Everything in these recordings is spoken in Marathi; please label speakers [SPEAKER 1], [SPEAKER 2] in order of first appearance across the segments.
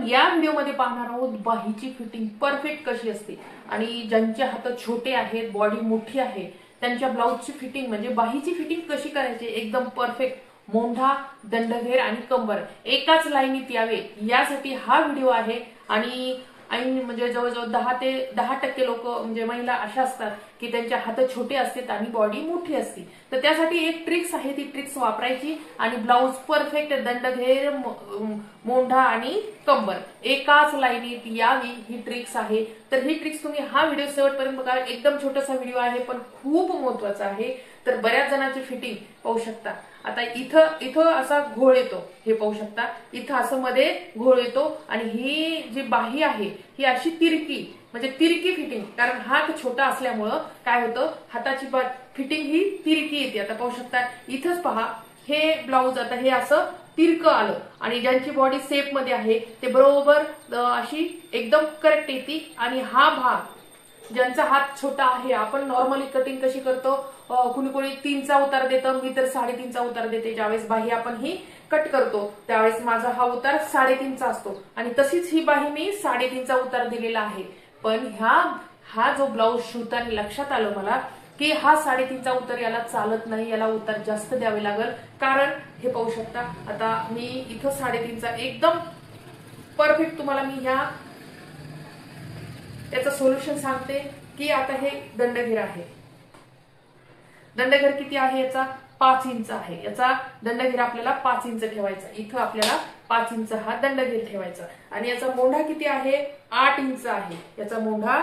[SPEAKER 1] आपण या व्हिडिओमध्ये पाहणार आहोत बाहीची फिटिंग परफेक्ट कशी असते आणि ज्यांचे हात छोटे आहेत, बॉडी मोठी आहे, त्यांच्या ब्लाउजची फिटिंग म्हणजे बाहीची फिटिंग कशी करायची एकदम परफेक्ट, मोंढा, दंडघेर आणि कंबर एकाच लाईनीत यावे यासाठी हा व्हिडिओ आहे। आणि म्हणजे जवळजवळ 10% लोक म्हणजे महिला अशा असतात की त्यांचे हात छोटे असतात आणि बॉडी मोठी असते, तर त्यासाठी एक ट्रिक्स आहे, ती ट्रिक्स वापरायची आणि ब्लाउज परफेक्ट दंडघेर, मोंढा आणि कंबर एकाच लाईनीत यावी ही ट्रिक्स आहे। तर ही ट्रिक्स तुम्ही हा व्हिडिओ शेवटपर्यंत बघा, एकदम छोटासा व्हिडिओ आहे पण खूप महत्त्वाचा आहे। तर बऱ्याच जणांची फिटिंग पाहू शकता। आता इथं असा घोळ येतो, हे पाहू शकता, इथं असं मध्ये घोळ येतो आणि ही जी बाही आहे ही अशी तिरकी फिटिंग, कारण हात छोटा असल्यामुळं काय होतं, हाताची फिटिंग ही तिरकी येते। आता पाहू शकता इथंच पहा, हे ब्लाउज आता हे असं तिरकं आलं आणि ज्यांची बॉडी शेप मध्ये आहे ते बरोबर अशी एकदम करेक्ट येते। आणि हा भाग ज्यांचा हात छोटा आहे, आपण नॉर्मली कटिंग कशी करतो, कुणी 3चा उतार देतं, मी तर 3.5चा उतार देते। ज्यावेळेस बाही आपण ही कट करतो त्यावेळेस माझा हा उतार 3.5चा असतो आणि तशीच ही बाही मी 3.5चा उतार दिलेला आहे। पण हा जो ब्लाउज शिवताना लक्षात आलं मला की हा 3.5चा उतार याला चालत नाही, याला उतार जास्त द्यावे लागेल। कारण हे पाहू शकता, आता मी इथं 3.5चा एकदम परफेक्ट तुम्हाला मी याचं सोल्युशन सांगते की आता हे दंडघेर आहे, दंडघेर किती आहे याचा 5 इंच आहे, याचा दंडघेर आपल्याला 5 इंच ठेवायचा, इथं आपल्याला 5 इंच हा दंडघेर ठेवायचा। आणि याचा मोंढा किती आहे 8 इंच आहे, याचा मोंढा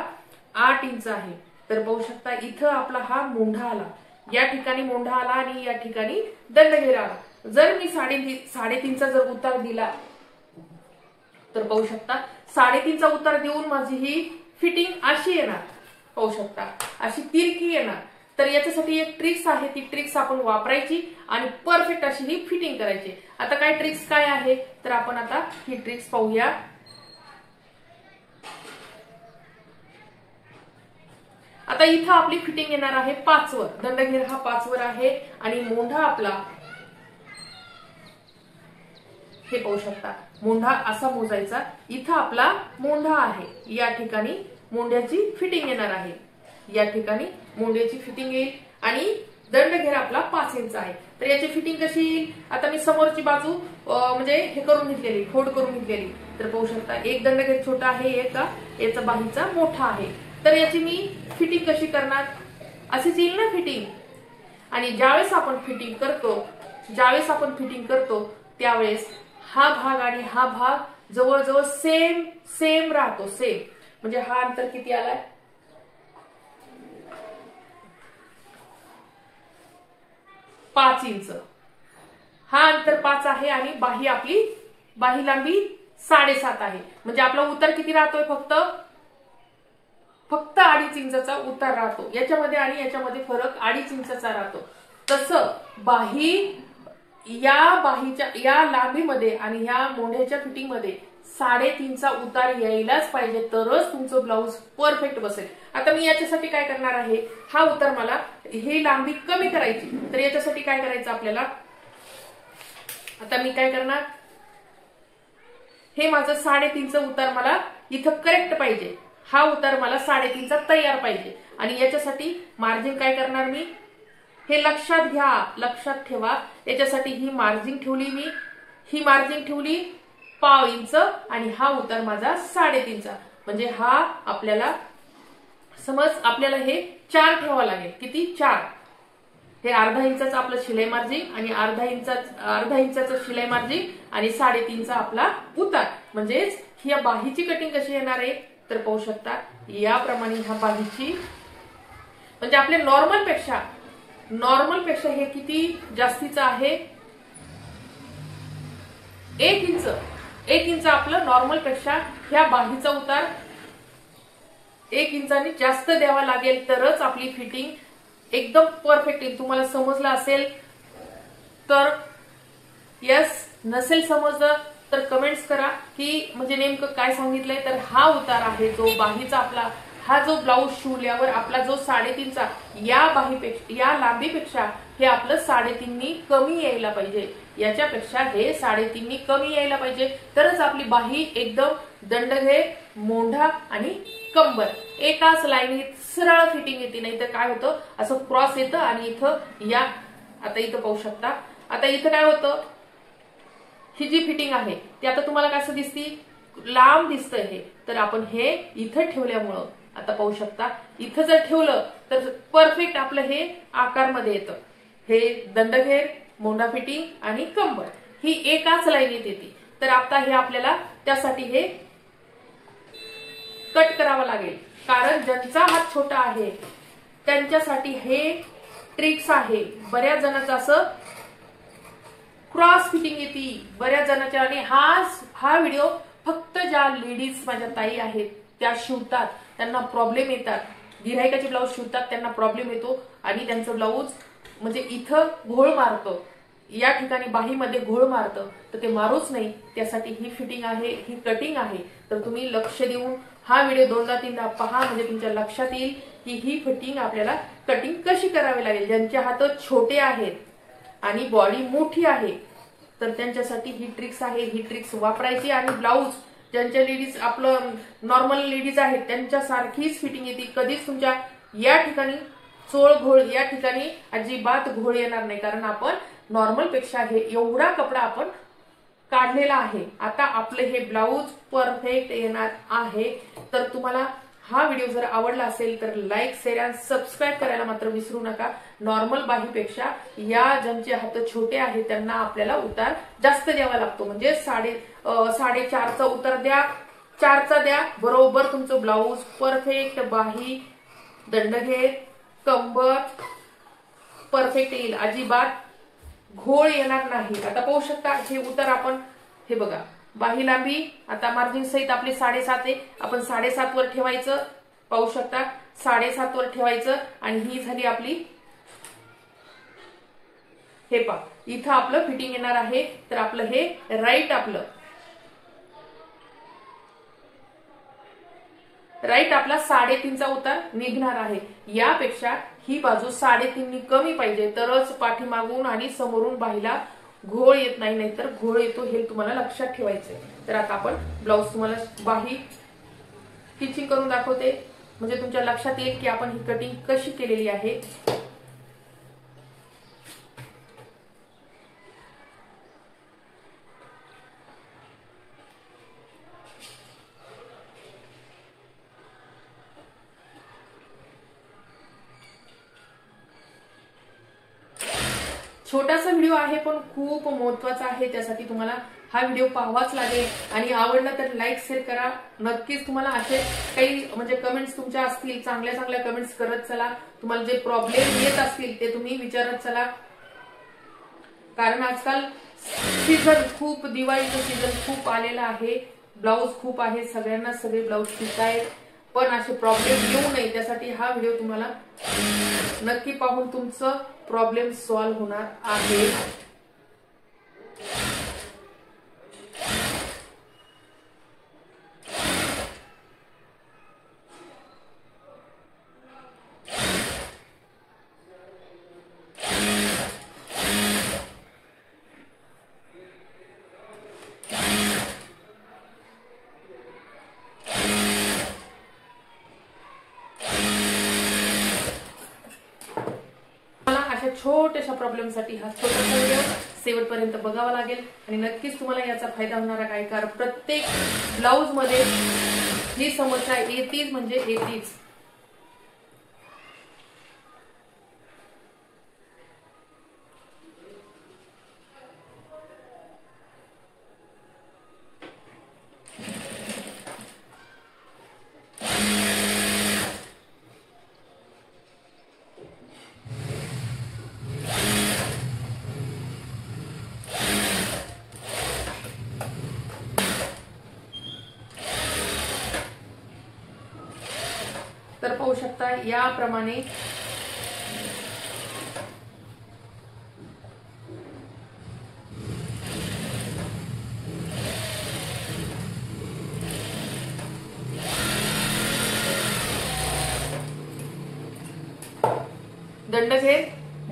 [SPEAKER 1] 8 इंच आहे। तर पाहू शकता इथं आपला हा मोंढा आला, या ठिकाणी मोंढा आला आणि या ठिकाणी दंडघेर आला। जर मी 3.5चा जर उतार दिला तर पाहू शकता 3.5चा उतार देऊन माझी ही फिटिंग अशी येणार, पाहू शकता अशी तिरकी येणार। तर याच्यासाठी एक ट्रिक्स आहे, ती ट्रिक्स आपण वापरायची आणि परफेक्ट अशी ही फिटिंग करायची। आता काय ट्रिक्स काय आहे तर आपण आता ही ट्रिक्स पाहूया। आता इथं आपली फिटिंग येणार आहे 5 वर, दंडघेर हा 5 वर आहे आणि मोंढा आपला हे पाहू शकता, मोंढा असा मोजायचा, इथं आपला मोंढा आहे, या ठिकाणी मोंढ्याची फिटिंग येणार आहे, या ठिकाणी मोंढ्याची फिटिंग येईल आणि दंडघेर आपला 5 इंच आहे। तर याची फिटिंग कशी येईल, आता मी समोरची बाजू म्हणजे हे करून घेतलेली, फोल्ड करून घेतलेली, तर पाहू शकता एक दंडघेर छोटा आहे, याचा बाहीचा मोठा आहे। तर याची मी फिटिंग कशी करणार, अशीच येईल ना फिटिंग। आणि ज्यावेळेस आपण फिटिंग करतो त्यावेळेस हा भाग आणि हा भाग जवळजवळ सेम राहतो, सेम म्हणजे हा अंतर किती आलाय 5 इंच, हा अंतर 5 आहे आणि बाही लांबी 7.5 आहे, म्हणजे आपला उतार किती राहतोय फक्त 2.5 इंचाचा उतार राहतो, याच्यामध्ये आणि याच्यामध्ये फरक 2.5 इंचाचा राहतो। तसं या लांबीमध्ये आणि या मोंढ्याच्या फिटिंग मध्ये 3.5चा उतार यायलाच पाहिजे, तरच तुमचं ब्लाउज परफेक्ट बसेल। आता मी याच्यासाठी काय करणार आहे, हा उतार मला ही लांबी कमी करायची, तर याच्यासाठी काय करायचं आपल्याला, आता मी काय करणार, हे माझं 3.5चा उतार मला इथं करेक्ट पाहिजे, हा उतार मला 3.5चा तयार पाहिजे। आणि याच्यासाठी मार्जिन काय करणार मी, हे लक्षात घ्या, लक्षात ठेवा, याच्यासाठी ही मार्जिन ठेवली पाव इंच आणि हा उतार माझा 3.5चा, म्हणजे हा आपल्याला आपल्याला हे 4 ठेवावं लागेल, किती 4, हे 1/2 इंचाचं आपलं शिलाई मार्जिन आणि 1/2 इंचाचं शिलाई मार्जिन आणि 3.5चा आपला उतार। म्हणजेच ही बाहीची कटिंग कशी येणार आहे तर पाहू शकता याप्रमाणे ह्या बाहीची, म्हणजे आपल्या नॉर्मल पेक्षा हे किती जास्तीचं आहे 1 इंच आपलं नॉर्मल पेक्षा ह्या बाहीचा उतार 1 इंचाने जास्त द्यावा लागेल, तरच आपली फिटिंग एकदम परफेक्ट येईल। तुम्हाला समजलं असेल तर यस, नसेल समजलं तर कमेंट्स करा की म्हणजे नेमकं काय सांगितलंय। तर हा उतार आहे जो बाहीचा आपला, हा जो ब्लाउज शिवल्यावर आपला जो 3.5चा या बाहीपेक्षा या लांबीपेक्षा हे आपलं 3.5नी कमी यायला पाहिजे, याच्यापेक्षा हे 3.5नी कमी यायला पाहिजे, तरच आपली बाही एकदम दंडघेर, मोंढा आणि कंबर एकाच लाईनीत सरळ फिटिंग येते. नाही तर काय होतं, असं क्रॉस येतं आणि इथं या आता इथं पाहू शकता, आता इथं काय होतं, ही जी फिटिंग आहे ती आता तुम्हाला कसं दिसती, लांब दिसतंय हे, तर आपण हे इथं ठेवल्यामुळं आता पाहू शकता, इथं जर ठेवलं तर परफेक्ट आपलं हे आकारमध्ये येतं. हे दंडघेर, मोंढा फिटिंग आणि कंबर ही एकाच लाईनीत येते. तर आता हे आपल्याला त्यासाठी हे कट करावं लागेल, कारण ज्यांचा हात छोटा आहे त्यांच्यासाठी हे ट्रिक्स आहे. बऱ्याच जणांचं असं क्रॉस फिटिंग येते बऱ्याच जणांच्या, आणि हा व्हिडिओ फक्त ज्या लेडीज माझ्या ताई आहेत त्या शिवतात त्यांना प्रॉब्लेम येतात, गिऱ्हाईकाचे ब्लाऊज शिवतात त्यांना प्रॉब्लेम येतो आणि त्यांचं ब्लाऊज म्हणजे इथं घोळ मारतं, या ठिकाणी बाहीमध्ये घोळ मारतं, तर ते मारूच नाही. त्यासाठी ही फिटिंग आहे, ही कटिंग आहे. तर तुम्ही लक्ष देऊन हा व्हिडिओ 2दा-3दा पहा, म्हणजे तुमच्या लक्षात येईल की ही फिटिंग आपल्याला कटिंग कशी करावी लागेल. ज्यांचे हात छोटे आहेत आणि बॉडी मोठी आहे तर त्यांच्यासाठी ही ट्रिक्स आहे, ही ट्रिक्स वापरायची. आणि ब्लाऊज ज्यांच्या लेडीज आपलं नॉर्मल लेडीज आहेत त्यांच्यासारखीच फिटिंग येते. कधीच तुमच्या या ठिकाणी चोळ घोळ, या ठिकाणी अजिबात घोळ येणार नाही, कारण आपण नॉर्मल पेक्षा हे एवढा कपडा आपण काढलेला आहे. आता आपलं हे ब्लाऊज परफेक्ट येणार आहे. तर तुम्हाला हा व्हिडिओ जर आवडला असेल तर लाईक, शेअर आणि सबस्क्राईब करायला मात्र विसरू नका. नॉर्मल बाहीपेक्षा या ज्यांचे हात छोटे आहेत त्यांना आपल्याला उतार जास्त द्यावा लागतो, म्हणजे 4.5चा उतार द्या, 4चा द्या, बरोबर तुमचं ब्लाऊज परफेक्ट, बाही, दंडघेर, कंबर परफेक्ट येईल, अजिबात घोळ येणार नाही. आता पाहू शकता हे उतार आपण, हे बघा बाही लांबी आता मार्जिन सहित आपली 7.5 आहे, आपण 7.5 वर ठेवायचं, पाहू शकता 7.5 वर ठेवायचं. आणि ही झाली आपली, हे पहा इथं आपलं फिटिंग येणार आहे. तर आपलं हे राईट आपला 3.5चा उतार निघणार आहे. यापेक्षा ही बाजू 3.5नी कमी पाहिजे, तरच पाठीमागून आणि समोरून बाहीला घोळ येत नाही, नाहीतर घोळ येतो, हे तुम्हाला लक्षात ठेवायचंय. तर आता आपण ब्लाऊज तुम्हाला बाही स्टिचिंग करून दाखवते, म्हणजे तुमच्या लक्षात येईल की आपण ही कटिंग कशी केलेली आहे. छोटासा व्हिडिओ आहे पण खूप महत्वाचा आहे, त्यासाठी तुम्हाला हा व्हिडिओ पाहावाच लागेल. आणि आवडला तर लाईक, शेअर करा. नक्कीच तुम्हाला असे काही म्हणजे कमेंट्स तुमच्या असतील, चांगल्या चांगल्या कमेंट्स करत चला. तुम्हाला जे प्रॉब्लेम येत असतील ते तुम्ही विचारत चला, कारण आजकाल सीझन खूप, दिवाळीचं सीझन खूप आलेला आहे, ब्लाऊज खूप आहे, सगळ्यांना सगळे ब्लाऊज शिकायत, पण असे प्रॉब्लेम येऊ नये त्यासाठी हा व्हिडिओ तुम्हाला नक्की पाहून तुमचं प्रॉब्लेम सॉल्व्ह होणार आहे. छोट्याशा प्रॉब्लेमसाठी हा छोटासा व्हिडिओ शेवटपर्यंत बघावा लागेल आणि नक्कीच तुम्हाला याचा फायदा होणार आहे. कारण प्रत्येक ब्लाऊज मध्ये ही समस्या येतीच म्हणजे येतीच. तर पाहू शकता याप्रमाणे दंडघेर,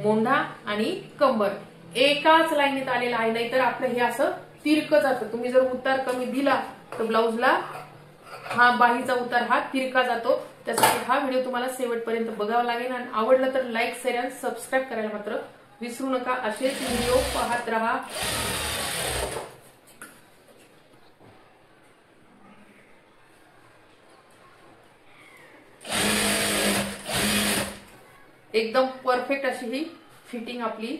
[SPEAKER 1] मोंढा आणि कंबर एकाच लाईनीत आलेला आहे, नाहीतर आपलं हे असं तिरकं जातं. तुम्ही जर उतार कमी दिला तर ब्लाऊजला हा बाहीचा उतार हा तिरका जातो. त्यासाठी हा व्हिडिओ तुम्हाला शेवटपर्यंत बघावा लागेल आणि आवडलं तर लाईक, शेअर आणि सबस्क्राईब करायला मात्र विसरू नका. असेच व्हिडिओ पाहत राहा. एकदम परफेक्ट अशी ही फिटिंग आपली,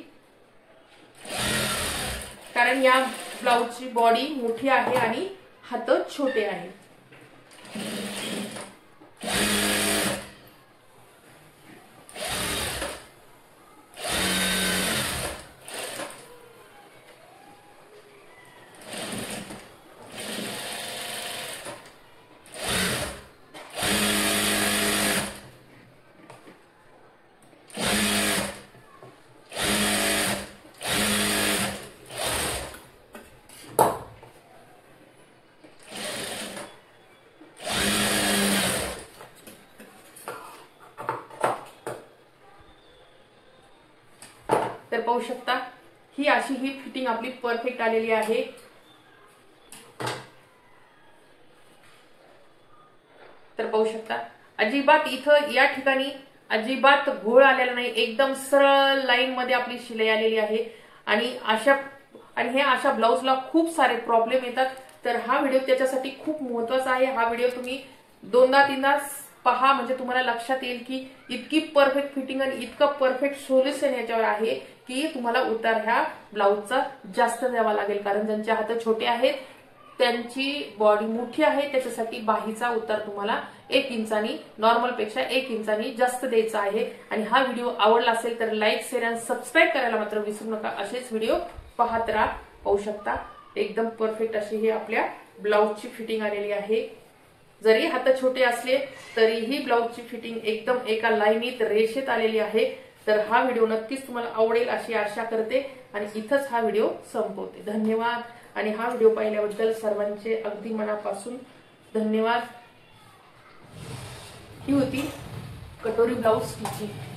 [SPEAKER 1] कारण या ब्लाऊजची बॉडी मोठी आहे आणि हात छोटे आहे. तर पाहू शकता ही अशी ही फिटिंग आपली परफेक्ट आलेली आहे. तर पाहू शकता अजिबात इथं या ठिकाणी अजिबात घोळ आलेला नाही. एकदम सरळ लाईन मध्ये आपली शिलाई आलेली आहे. आणि हे अशा ब्लाऊजला खूप सारे प्रॉब्लेम येतात. तर हा व्हिडिओ त्याच्यासाठी खूप महत्वाचा आहे. हा व्हिडिओ तुम्ही दोनदा तीनदा पहा, म्हणजे तुम्हाला लक्षात येईल की इतकी परफेक्ट फिटिंग आणि इतकं परफेक्ट सोल्युशन याच्यावर आहे की तुम्हाला उतार ह्या ब्लाऊजचा जास्त द्यावा लागेल. कारण ज्यांचे हात छोटे आहेत, त्यांची बॉडी मोठी आहे, त्याच्यासाठी बाहीचा उतार तुम्हाला 1 इंचानी नॉर्मल पेक्षा 1 इंचानी जास्त द्यायचा आहे. आणि हा व्हिडिओ आवडला असेल तर लाईक, शेअर आणि सबस्क्राईब करायला मात्र विसरू नका. असेच व्हिडिओ पाहत राहा. पाहू शकता एकदम परफेक्ट अशी ही आपल्या ब्लाऊजची फिटिंग आलेली आहे. जरी हात छोटे असले तरीही ब्लाऊजची फिटिंग एकदम एका लाईनीत रेषेत आलेली आहे. तर हा व्हिडिओ नक्कीच तुम्हाला आवडेल अशी आशा करते आणि इथंच हा व्हिडिओ संपवते. धन्यवाद. आणि हा व्हिडिओ पाहिल्याबद्दल सर्वांचे अगदी मनापासून धन्यवाद. ही होती कटोरी ब्लाऊज स्टिचिंग.